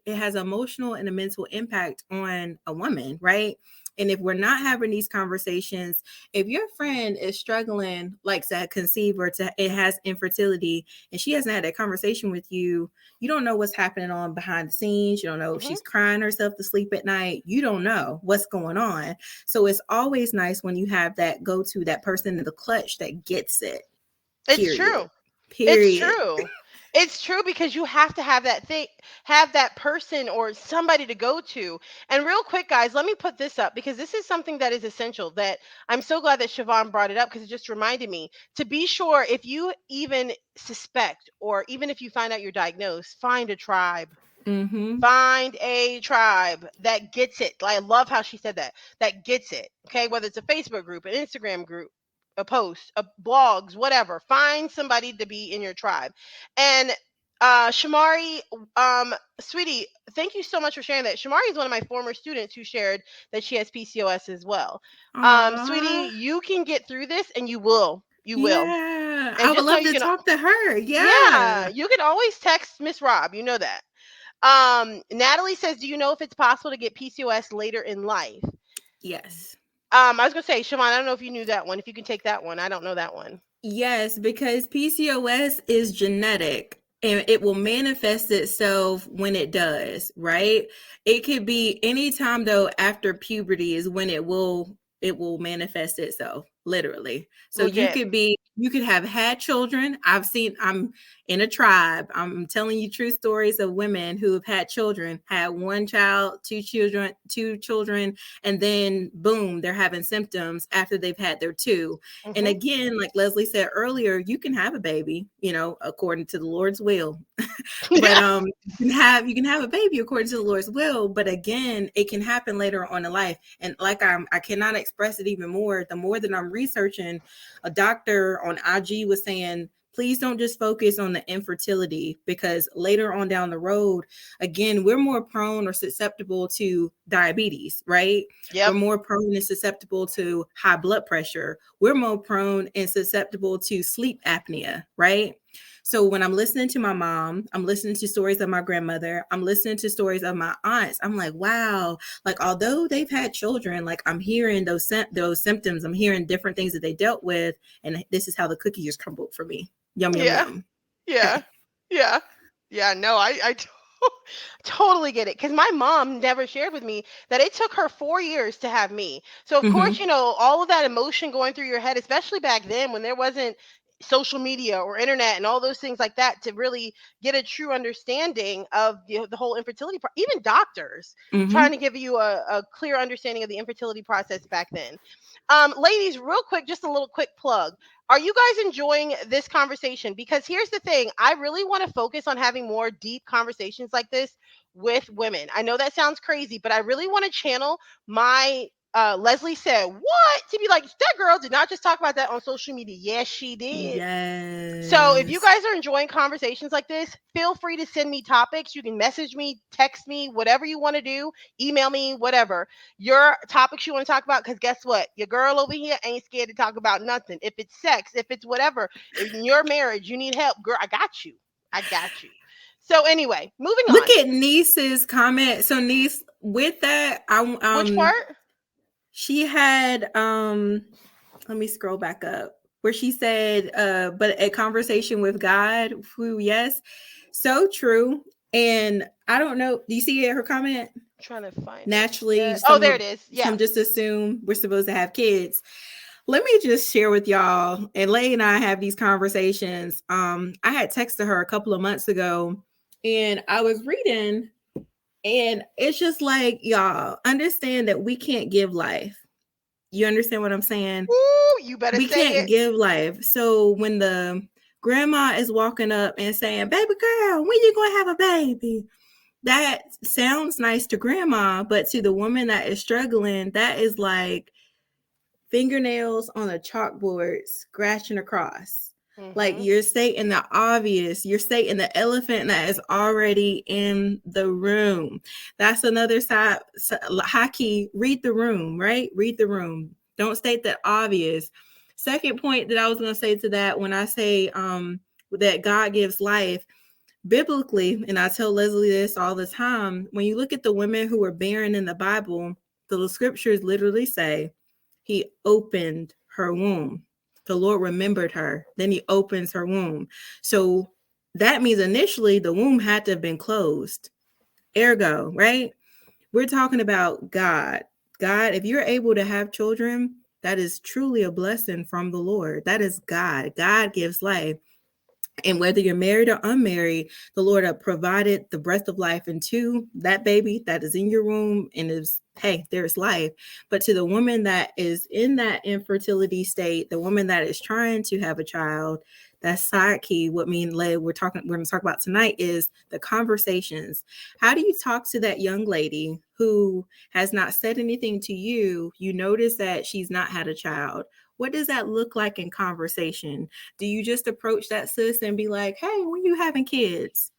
has emotional and a mental impact on a woman, right? And if we're not having these conversations, if your friend is struggling like to conceive or to it has infertility and she hasn't had that conversation with you, you don't know what's happening on behind the scenes. You don't know if
Hmm.
she's crying herself to sleep at night. You don't know what's going on. So it's always nice when you have that go-to, that person in the clutch that gets it.
It's
Period.
true. It's
Period.
true. It's true because you have to have that thing, have that person or somebody to go to. And real quick, guys, let me put this up because this is something that is essential that I'm so glad that Siobhan brought it up because it just reminded me to be sure if you even suspect or even if you find out you're diagnosed, find a tribe.
Mm-hmm.
Find a tribe that gets it. I love how she said that. That gets it. Okay, whether it's a Facebook group, an Instagram group, a post, a blogs, whatever. Find somebody to be in your tribe. And Shamari, sweetie, thank you so much for sharing that. Shamari is one of my former students who shared that she has PCOS as well.
Aw.
Sweetie, you can get through this, and you will. You will.
Yeah.
And
I would
just know
love
you
to
can.
talk to her.
Yeah,
Yeah.
you can always text Miss Rob. You know that. Natalie says, do you know if it's possible to get PCOS later in life?
Yes.
I was gonna say, Siobhan, I don't know if you knew that one. If you can take that one, I don't know that one.
Yes, because PCOS is genetic and it will manifest itself when it does, right? It could be anytime though after puberty is when it will manifest itself, literally. So
Legit.
you could have had children. I'm in a tribe. I'm telling you true stories of women who have had children, had one child, two children, and then boom, they're having symptoms after they've had their two. And
Hmm.
again, like Leslie said earlier, you can have a baby, according to the Lord's will. But
Yeah.
you can have a baby according to the Lord's will, but again, it can happen later on in life. And like I cannot express it even more. The more that I'm researching, a doctor on IG was saying, please don't just focus on the infertility, because later on down the road, again, we're more prone or susceptible to diabetes, right? We're
Yep.
more prone and susceptible to high blood pressure. We're more prone and susceptible to sleep apnea, right? So when I'm listening to my mom, I'm listening to stories of my grandmother, I'm listening to stories of my aunts. I'm like, wow, like although they've had children, like I'm hearing those symptoms, I'm hearing different things that they dealt with, and this is how the cookie just crumbled for me. Yum yum
Yeah.
yum.
Yeah.
Okay.
Yeah. Yeah. No, totally get it. Because my mom never shared with me that it took her 4 years to have me. So, of course,
Mm-hmm.
all of that emotion going through your head, especially back then when there wasn't social media or internet and all those things like that to really get a true understanding of the whole infertility, even doctors trying
Mm-hmm.
to give you a clear understanding of the infertility process back then. Ladies, real quick, just a little quick plug. Are you guys enjoying this conversation? Because here's the thing, I really want to focus on having more deep conversations like this with women. I know that sounds crazy, but I really want to channel my Leslie said what to be like, that girl did not just talk about that on social media. Yes, she did. So if you
Yes.
guys are enjoying conversations like this, feel free to send me topics. You can message me, text me, whatever you want to do, email me, whatever. Your topics you want to talk about, because guess what? Your girl over here ain't scared to talk about nothing. If it's sex, if it's whatever, in your marriage, you need help, girl, I got you. I got you. So anyway, moving
Look
on.
at Niece's comment. So Niece, with that,
Which part?
she had let me scroll back up where she said but a conversation with God. Whew, yes, so true. And I don't know, do you see her comment?
I'm trying to find it.
Naturally,
Yeah. Oh, there it is.
some
Yeah.
just assume we're supposed to have kids. Let me just share with y'all, and Lay and I have these conversations. I had texted her a couple of months ago, and I was reading, and it's just like, y'all understand that we can't give life. You understand what I'm saying?
Ooh, you better
We
say
can't
it.
give life. So when the grandma is walking up and saying, baby girl, when you gonna have a baby? That sounds nice to grandma, but to the woman that is struggling, that is like fingernails on a chalkboard scratching across. Like
Mm-hmm.
you're stating the obvious, you're stating the elephant that is already in the room. That's another side. Hockey, read the room, right? Read the room. Don't state the obvious. Second point that I was going to say to that, when I say that God gives life, biblically, and I tell Leslie this all the time, when you look at the women who were barren in the Bible, the scriptures literally say he opened her womb. The Lord remembered her. Then he opens her womb. So that means initially the womb had to have been closed. Ergo, right? We're talking about God. God, if you're able to have children, that is truly a blessing from the Lord. That is God. God gives life. And whether you're married or unmarried, the Lord have provided the breath of life into that baby that is in your womb and is, hey, there's life. But to the woman that is in that infertility state, the woman that is trying to have a child, that side key, what me and Leigh we're going to talk about tonight is the conversations. How do you talk to that young lady who has not said anything to you? You notice that she's not had a child. What does that look like in conversation? Do you just approach that sis and be like, hey, when you having kids?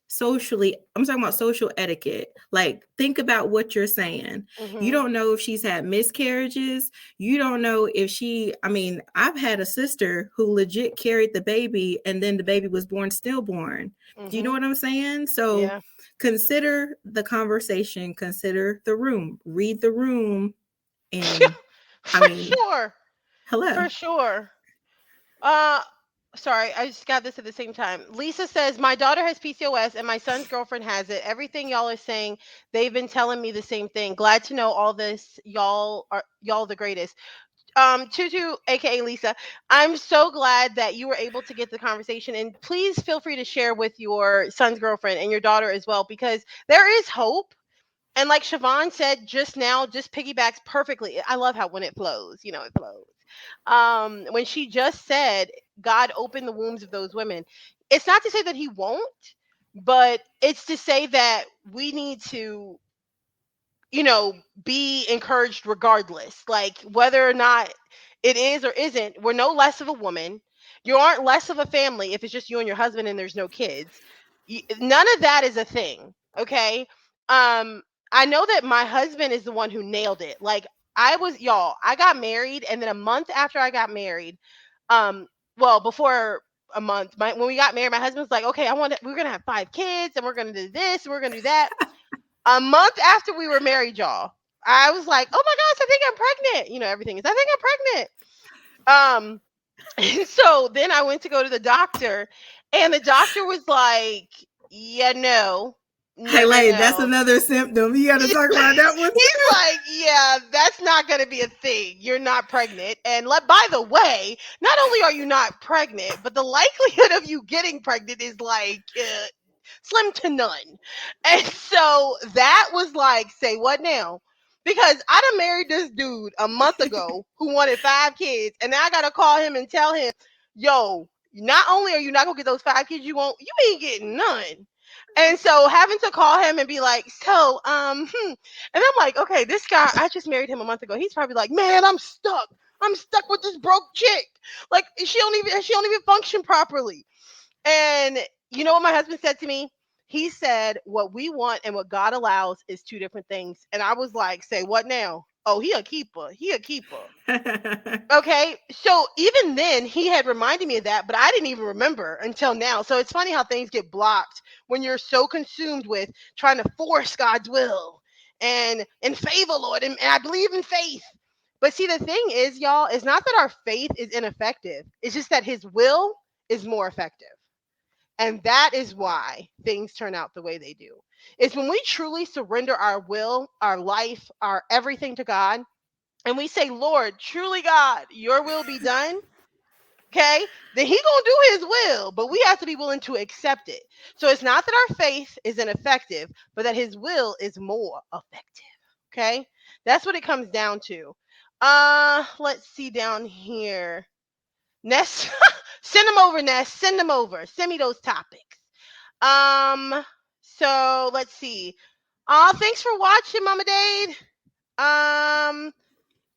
Socially, I'm talking about social etiquette. Like, think about what you're saying. You
Mm-hmm.
don't know if she's had miscarriages. You don't know if I've had a sister who legit carried the baby and then the baby was born stillborn. Do you know
Mm-hmm.
what I'm saying? So
Yeah.
consider the conversation, consider the room, read the room. And I
For
mean,
sure.
hello.
For sure. Uh, sorry, I just got this at the same time. Lisa says my daughter has PCOS and my son's girlfriend has it. Everything y'all are saying, they've been telling me the same thing. Glad to know all this. Y'all the greatest. Tutu, aka Lisa, I'm so glad that you were able to get the conversation, and please feel free to share with your son's girlfriend and your daughter as well, because there is hope. And like Shavon said just now, just piggybacks perfectly. I love how when it flows, it flows. When she just said God opened the wombs of those women, it's not to say that He won't, but it's to say that we need to, be encouraged regardless. Like whether or not it is or isn't, we're no less of a woman. You aren't less of a family if it's just you and your husband and there's no kids. None of that is a thing. Okay. Um, I know that my husband is the one who nailed it. Like y'all, I got married, and then a month after I got married, um, well, before a month, when we got married, my husband was like, okay, we're going to have 5 kids and we're going to do this and we're going to do that. A month after we were married, y'all, I was like, "Oh my gosh, I think I'm pregnant." Everything is, "I think I'm pregnant." And so then I went to go to the doctor, and the doctor was like, "Yeah, no, no,
Hey,
no,
Lay, that's
no."
another symptom. You got to talk about that one
He's
too.
like, "Yeah, that's not going to be a thing. You're not pregnant." And by the way, not only are you not pregnant, but the likelihood of you getting pregnant is like slim to none. And so that was like, say what now? Because I done married this dude a month ago who wanted 5 kids, and now I gotta call him and tell him, yo, not only are you not gonna get those 5 kids you ain't getting none. And so having to call him and be like, and I'm like, okay, this guy, I just married him a month ago. He's probably like, man, I'm stuck. I'm stuck with this broke chick. Like she don't even function properly. And you know what my husband said to me? He said, what we want and what God allows is two different things. And I was like, say what now? Oh, he a keeper. He a keeper. Okay. So even then, he had reminded me of that, but I didn't even remember until now. So it's funny how things get blocked when you're so consumed with trying to force God's will and in favor, Lord. And I believe in faith. But see, the thing is, y'all, it's not that our faith is ineffective, it's just that his will is more effective. And that is why things turn out the way they do. It's when we truly surrender our will, our life, our everything to God, and we say, Lord, truly God, your will be done. Okay, then he gonna do his will, but we have to be willing to accept it. So it's not that our faith is ineffective, but that his will is more effective. Okay, that's what it comes down to. Let's see down here. Ness, send them over, Ness. Send them over. Send me those topics. Um, so let's see. Thanks for watching, Mama Dade. Um,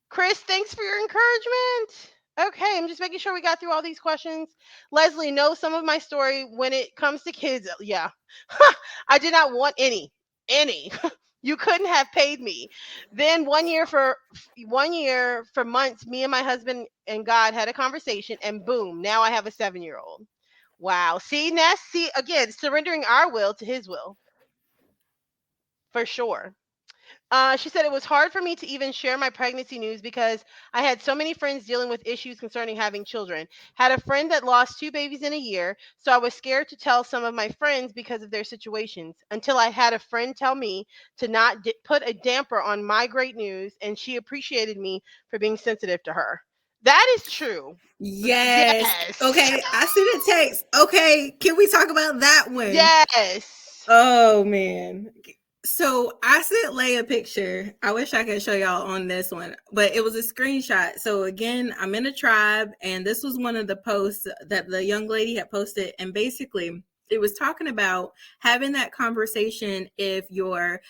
Chris, thanks for your encouragement. Okay, I'm just making sure we got through all these questions. Leslie knows some of my story when it comes to kids. Yeah, I did not want any. You couldn't have paid me. Then 1 year for months, me and my husband and God had a conversation, and boom, now I have a 7-year-old. Wow. See, Ness, see again, surrendering our will to his will for sure. She said it was hard for me to even share my pregnancy news because I had so many friends dealing with issues concerning having children. Had a friend that lost 2 babies in a year, so I was scared to tell some of my friends because of their situations. Until I had a friend tell me to not put a damper on my great news, and she appreciated me for being sensitive to her. That is true.
Yes.
Yes.
Okay, I see the text. Okay, can we talk about that one?
Yes.
Oh man. So I sent Lay a picture. I wish I could show y'all on this one, but it was a screenshot. So again, I'm in a tribe, and this was one of the posts that the young lady had posted. And basically, it was talking about having that conversation if your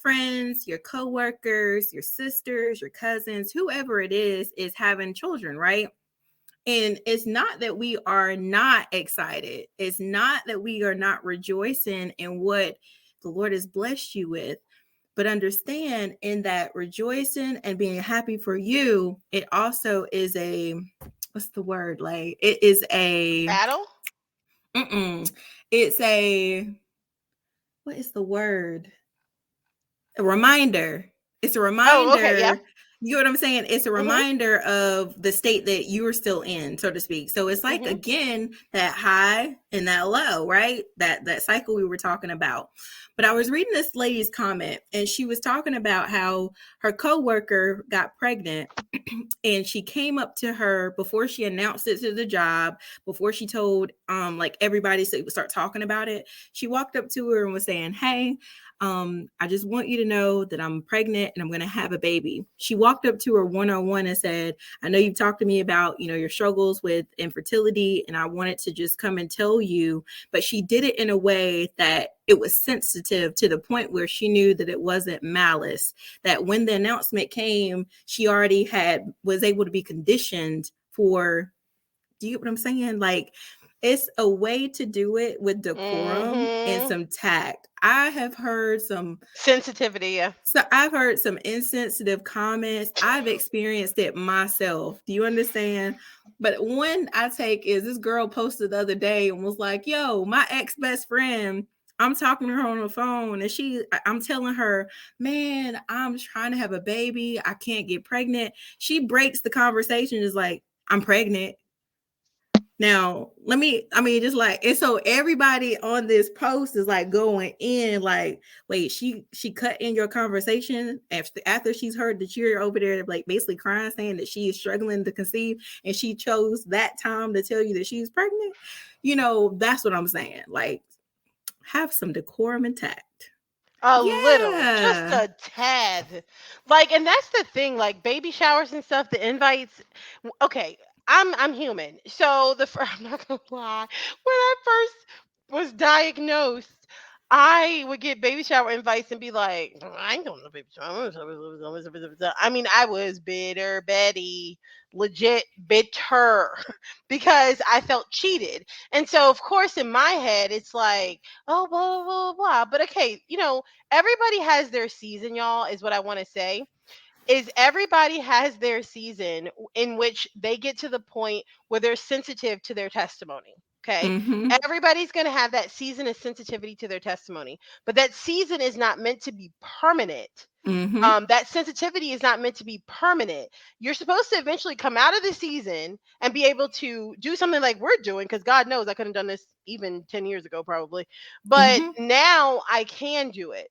friends, your coworkers, your sisters, your cousins, whoever it is having children, right? And it's not that we are not excited. It's not that we are not rejoicing in what the Lord has blessed you with. But understand in that rejoicing and being happy for you, it also is what's the word? Like it is
Battle?
mm-mm, it's a, what is the word? A reminder. It's a
Oh, okay. Yeah.
reminder You know what I'm saying? It's a
Mhm.
reminder of the state that you are still in, so to speak. So it's like
Mhm.
again that high and that low, right? That cycle we were talking about. But I was reading this lady's comment, and she was talking about how her coworker got pregnant, and she came up to her before she announced it to the job, before she told like everybody so would start talking about it. She walked up to her and was saying, "Hey, I just want you to know that I'm pregnant and I'm going to have a baby." She walked up to her one on one and said, "I know you've talked to me about, your struggles with infertility, and I wanted to just come and tell you." But she did it in a way that it was sensitive to the point where she knew that it wasn't malice, that when the announcement came, she already was able to be conditioned for, do you get what I'm saying? Like, it's a way to do it with decorum and
Mhm.
some tact.
Sensitivity, yeah.
I've heard some insensitive comments. I've experienced it myself. Do you understand? But one I take is this girl posted the other day and was like, "Yo, my ex best friend, I'm talking to her on the phone, and I'm telling her, man, I'm trying to have a baby. I can't get pregnant." She breaks the conversation, is like, "I'm pregnant." Now, just like, and so everybody on this post is like going in, like, wait, she cut in your conversation after she's heard that you're over there, like, basically crying, saying that she is struggling to conceive, and she chose that time to tell you that she's pregnant. That's what I'm saying. Like, have some decorum and tact.
A little, just
Yeah.
a tad. Like, and that's the thing, like baby showers and stuff, the invites. Okay, I'm human. So I'm not gonna lie. When I first was diagnosed, I would get baby shower invites and be like, I ain't going to no baby shower. I mean, I was bitter Betty, legit bitter, because I felt cheated. And so, of course, in my head, it's like, oh, blah, blah, blah, blah. But okay, everybody has their season, y'all, is what I want to say. Is everybody has their season in which they get to the point where they're sensitive to their testimony. Okay.
Mm-hmm.
Everybody's going to have that season of sensitivity to their testimony, but that season is not meant to be permanent.
Mm-hmm.
That sensitivity is not meant to be permanent. You're supposed to eventually come out of the season and be able to do something like we're doing, because God knows I couldn't have done this even 10 years ago, probably. But
Mm-hmm.
now I can do it.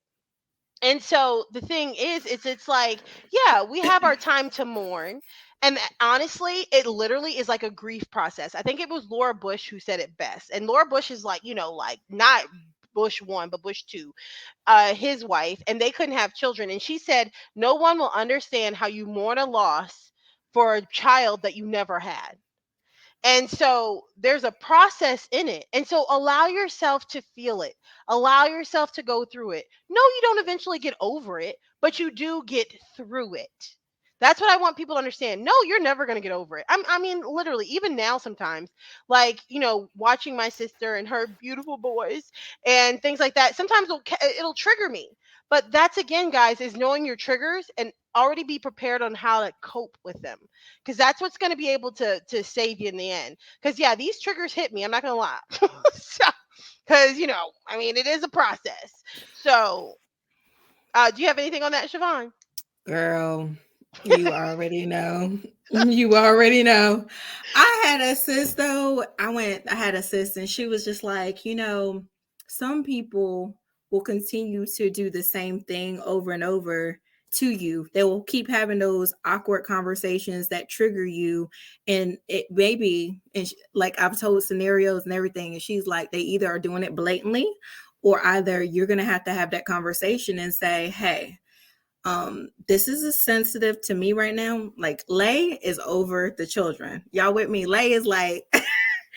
And so the thing is, it's like, yeah, we have our time to mourn. And honestly, it literally is like a grief process. I think it was Laura Bush who said it best. And Laura Bush is like, like not Bush one, but Bush two, his wife, and they couldn't have children. And she said, no one will understand how you mourn a loss for a child that you never had. And so there's a process in it. And so allow yourself to feel it. Allow yourself to go through it. No, you don't eventually get over it, but you do get through it. That's what I want people to understand. No, you're never going to get over it. I mean, literally, even now, sometimes, like, watching my sister and her beautiful boys and things like that, sometimes it'll trigger me. But that's, again, guys, is knowing your triggers and already be prepared on how to cope with them, because that's what's going to be able to save you in the end. Because yeah, these triggers hit me, I'm not going to lie. So, because I mean, it is a process. So do you have anything on that, Siobhan?
Girl, you already know. You already know. I had a sis though. I had a sis, and she was just like, some people will continue to do the same thing over and over to you. They will keep having those awkward conversations that trigger you. And it maybe, like, I've told scenarios and everything, and she's like, they either are doing it blatantly, or either you're going to have that conversation and say, hey, this is sensitive to me right now. Like, Lay is over the children. Y'all with me? Lay is like,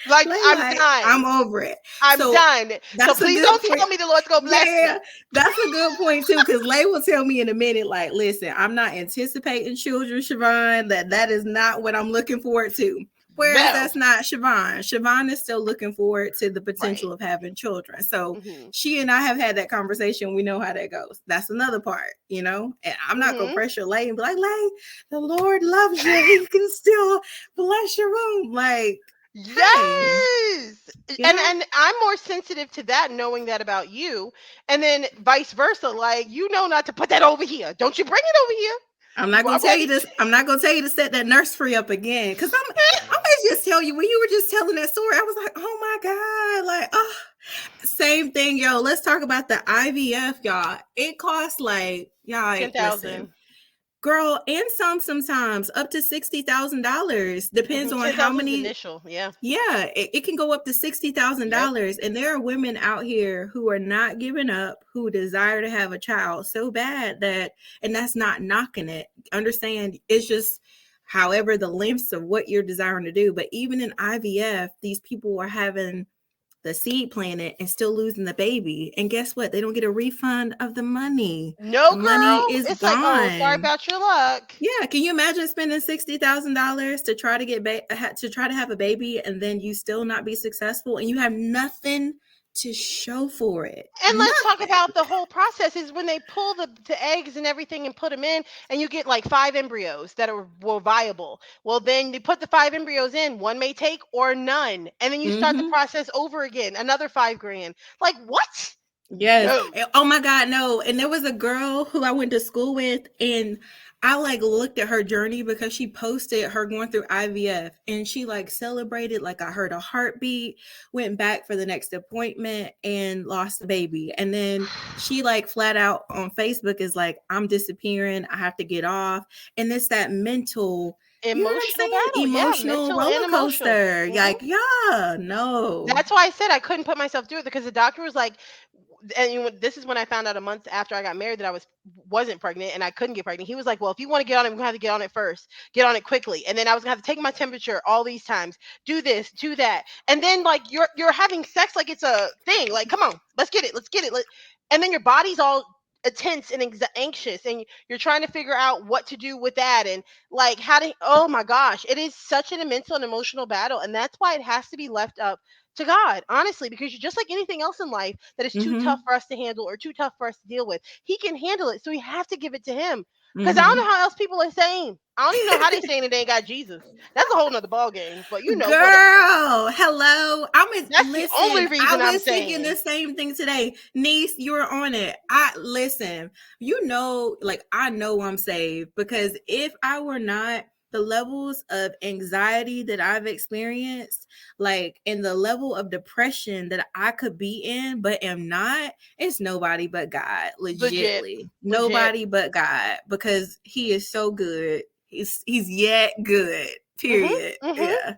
Like,
Lay
I'm
like, I'm
done.
over it.
I'm
So
done. So
that's a
please
good
don't
point.
tell me the Lord's gonna bless
Yeah,
me.
that's a good point too. Because Lay will tell me in a minute, like, listen, I'm not anticipating children, Shavon. That is not what I'm looking forward to. Whereas
No.
that's not Shavon. Shavon is still looking forward to the
Right.
potential of having children. So
Mhm.
she and I have had that conversation. We know how that goes. That's another part, And I'm not gonna
Mhm.
pressure Lay and be like, Lay, the Lord loves you. He can still bless your room. Like, hey,
Yes.
you
And
know?
and I'm more sensitive to that, knowing that about you, and then vice versa. Like, not to put that over here. Don't you bring it over here.
I'm not
You
gonna
are
tell you
ready?
this. I'm not gonna tell you to set that nursery up again. Cause I'm gonna just tell you when you were just telling that story, I was like, oh my God. Like, oh, same thing, yo. Let's talk about the IVF, y'all. It costs like, y'all, listen,
10,000.
girl, and sometimes up to $60,000. Depends on how
10,000 is
many.
initial. Yeah.
Yeah, it can go up to
Yep.
$60,000. And there are women out here who are not giving up, who desire to have a child so bad that, and that's not knocking it. Understand, it's just however the lengths of what you're desiring to do. But even in IVF, these people are having the seed planted and still losing the baby. And guess what? They don't get a refund of the money.
No,
The money
girl.
is
It's like, oh, sorry
gone.
about your luck.
Yeah, can you imagine spending $60,000 to try to to try to have a baby and then you still not be successful and you have nothing to show for it?
And let's talk
Nothing.
about the whole process is when they pull the eggs and everything and put them in, and you get like five embryos that were viable. Well, then you put the five embryos in, one may take or none. And then you start the
Mhm.
process over again, another 5 grand. Like, what?
Yes.
No.
Oh my God, no. And there was a girl who I went to school with, and I like looked at her journey because she posted her going through IVF and she like celebrated, like I heard a heartbeat, went back for the next appointment and lost the baby. And then she like flat out on Facebook is like, I'm disappearing. I have to get off. And it's that mental, you know what I'm
Emotional
saying?
battle. Yeah,
Emotional
mental and
roller
emotional.
coaster.
Hmm.
Like, yeah, no.
That's why I said I couldn't put myself through it because the doctor was like, and this is when I found out a month after I got married that I wasn't pregnant and I couldn't get pregnant. He was like, "Well, if you want to get on it, we're gonna have to get on it first. Get on it quickly." And then I was gonna have to take my temperature all these times, do this, do that, and then like you're having sex like it's a thing. Like, come on, let's get it. And then your body's all tense and anxious, and you're trying to figure out what to do with that, and like how to. Oh my gosh, it is such an mental and emotional battle, and that's why it has to be left up to God, honestly, because you're just like anything else in life that is too tough
Mm-hmm.
for us to handle or too tough for us to deal with. He can handle it, so we have to give it to him. Because I don't
Mm-hmm.
know how else people are saying. I don't even know how they saying it ain't got Jesus. That's a whole nother ball game. But whatever.
Girl, hello.
That's the only
Listen. I
reason I'm
was thinking
saying.
the same thing today. Niece, you were on it. I listen. You know, like I know I'm saved because if I were not, the levels of anxiety that I've experienced, like in the level of depression that I could be in, but am not, it's nobody but God.
Legit.
Legitly,
Legit.
nobody but God because He is so good. He's yet good.
Mhm.
Period.
Mhm.
Yeah.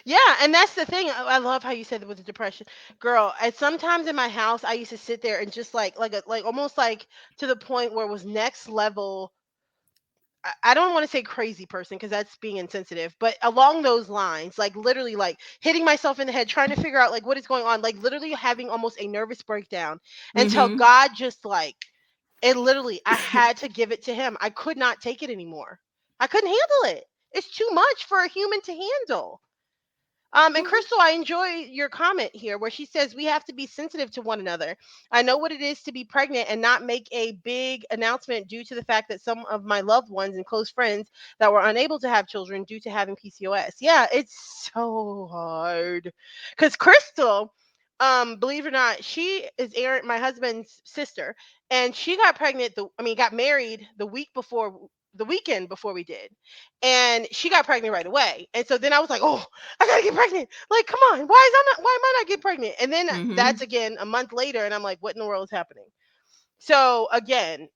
Yeah, and that's the thing. I love how you said it with the depression, girl. And sometimes in my house, I used to sit there and just like almost like to the point where it was next level. I don't want to say crazy person because that's being insensitive, but along those lines, like literally like hitting myself in the head, trying to figure out like what is going on, like literally having almost a nervous breakdown until
Mm-hmm.
God just like it literally, I had to give it to him. I could not take it anymore. I couldn't handle it. It's too much for a human to handle. And Crystal, I enjoy your comment here where she says we have to be sensitive to one another. I know what it is to be pregnant and not make a big announcement due to the fact that some of my loved ones and close friends that were unable to have children due to having PCOS. Yeah, it's so hard. Because Crystal, believe it or not, she is Aaron, my husband's sister, and she got pregnant. Got married the weekend before we did, and she got pregnant right away. And so then I was like, oh, I gotta get pregnant. Like, come on, why am I not getting pregnant? And then
Mm-hmm.
that's again a month later, and I'm like, what in the world is happening? So again,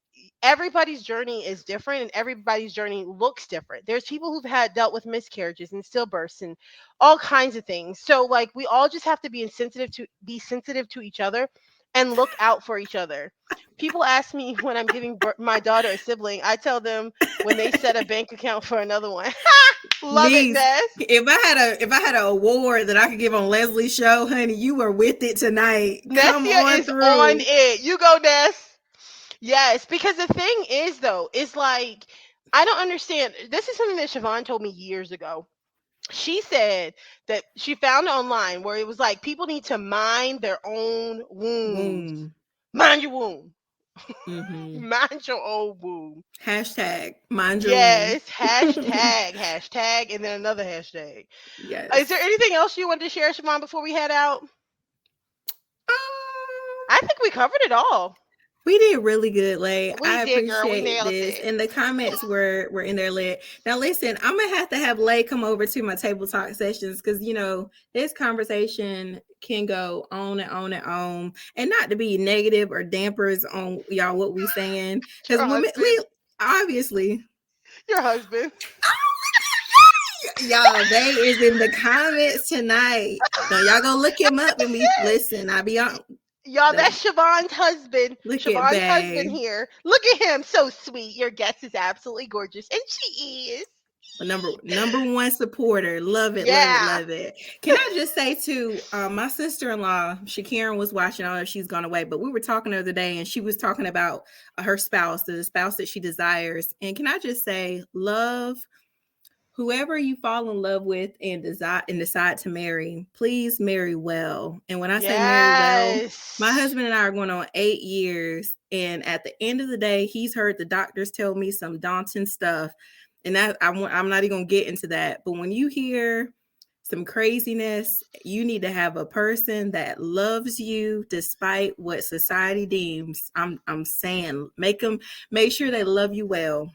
everybody's journey is different and everybody's journey looks different. There's people who've had dealt with miscarriages and stillbirths and all kinds of things. So like we all just have to be sensitive to each other and look out for each other. People ask me when I'm giving my daughter a sibling, I tell them when they set a bank account for another one. Love it,
Niece,
Des.
if I had an award that I could give on Leslie's show, honey, you were with it tonight. Come
Nessia
on
is on
through.
it. You go, Ness. Yes, because the thing is, though, is like I don't understand. This is something that Shavon told me years ago. She said that she found online where it was like people need to mind their own wombs.
Boom.
Mind your womb.
Mm-hmm.
Mind your own womb.
Hashtag mind your womb.
Yes. Hashtag, and then another hashtag. Is there
Yes.
anything else you wanted to share, Shavon, before we head out?
Um,
I think we covered it all.
We did really good, Lay.
We
I
did, girl. We
appreciate
nailed
this.
it.
And the comments were in there lit. Now listen, I'm gonna have Lay come over to my table talk sessions because this conversation can go on and on and on. And not to be negative or dampers on y'all what we saying. Because
Your
women
husband.
obviously
Your husband.
y'all, they is in the comments tonight. Now y'all go look him up and we listen. I be on
Y'all,
the
that's Shavon's husband.
look at
Shavon's husband
Bay.
here. Look at him. So sweet. Your guest is absolutely gorgeous. And she is.
Number one supporter. Love it, love it,
Yeah.
love it. Can I just say too, my sister-in-law, Shakiran, was watching. I don't know if she's gone away, but we were talking the other day and she was talking about her spouse, the spouse that she desires. And can I just say, love whoever you fall in love with and decide to marry, please marry well. And when I say marry well, my
Yes.
husband and I are going on 8 years. And at the end of the day, he's heard the doctors tell me some daunting stuff. And I'm not even gonna get into that. But when you hear some craziness, you need to have a person that loves you despite what society deems. I'm saying make sure they love you well,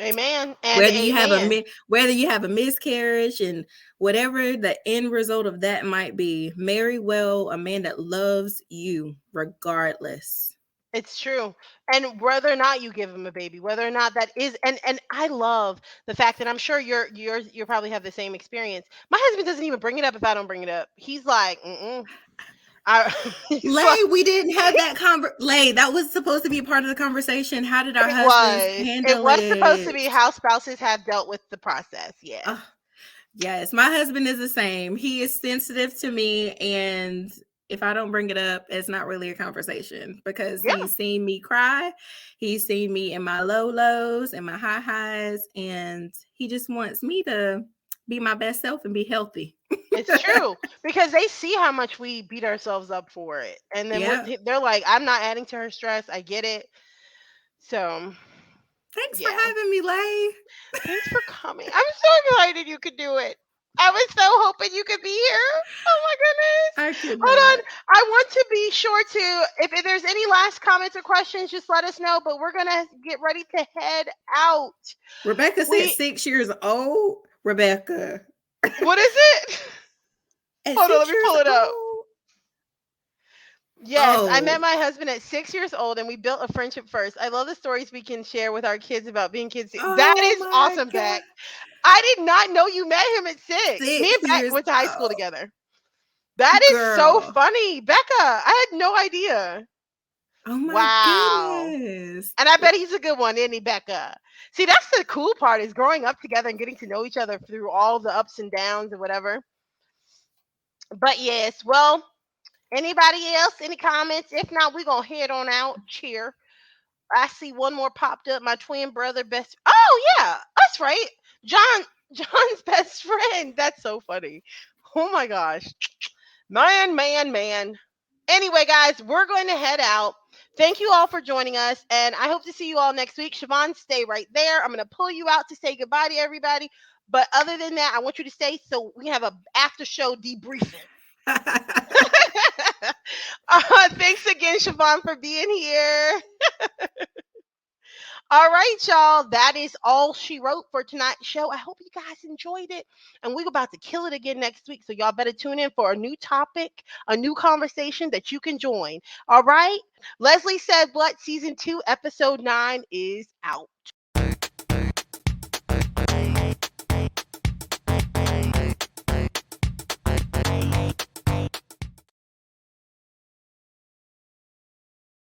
Amen and amen.
whether you have a miscarriage and whatever the end result of that might be, marry well a man that loves you regardless.
It's true. And whether or not you give him a baby, whether or not that is, and I love the fact that I'm sure you probably have the same experience. My husband doesn't even bring it up if I don't bring it up. He's like, mm-mm. He's like,
Lay, we didn't have that Lay, that was supposed to be part of the conversation. How did our
it
husbands
was. It
handle
was supposed to
it?
be how spouses have dealt with the process. Yes.
Oh, yes, my husband is the same. He is sensitive to me, and if I don't bring it up, it's not really a conversation because
Yeah,
he's seen me cry. He's seen me in my low lows and my high highs, and he just wants me to be my best self and be healthy.
it's true because they see how much we beat ourselves up for it, and then
Yeah.
they're like, "I'm not adding to her stress. I get it." So
Thanks for
yeah.
having me, Lay.
Thanks for coming. I'm so excited you could do it. I was so hoping you could be here. Oh my goodness.
I could
Hold
not.
on. I want to be sure to, if there's any last comments or questions, just let us know. But we're going to get ready to head out.
Rebecca said
We,
6 years old. Rebecca.
what is it?
At
Hold on, let
six
me
years
pull it up.
old.
Yes, I met
Oh.
my husband at 6 years old and we built a friendship first. I love the stories we can share with our kids about being kids. That
Oh
is
my
awesome,
God.
Beck. I did not know you met him at 6. Me and
six
Beck
years
went to high school
old.
together. That is so
Girl.
funny. Becca, I had no idea.
Oh my
Wow.
goodness.
And I bet he's a good one, isn't he, Becca? See, that's the cool part is growing up together and getting to know each other through all the ups and downs and whatever. But yes, well, anybody else? Any comments? If not, we're gonna head on out. Cheer. I see one more popped up. My twin brother best. Oh yeah, that's right. John, John's best friend. That's so funny. Oh my gosh. Man, man, man. Anyway, guys, we're going to head out. Thank you all for joining us, and I hope to see you all next week. Siobhan, stay right there. I'm going to pull you out to say goodbye to everybody. But other than that, I want you to stay so we have a after show debriefing. Thanks again, Siobhan, for being here. All right, y'all. That is all she wrote for tonight's show. I hope you guys enjoyed it. And we're about to kill it again next week. So y'all better tune in for a new topic, a new conversation that you can join. All right. Leslie Said What Season 2, Episode 9 is out.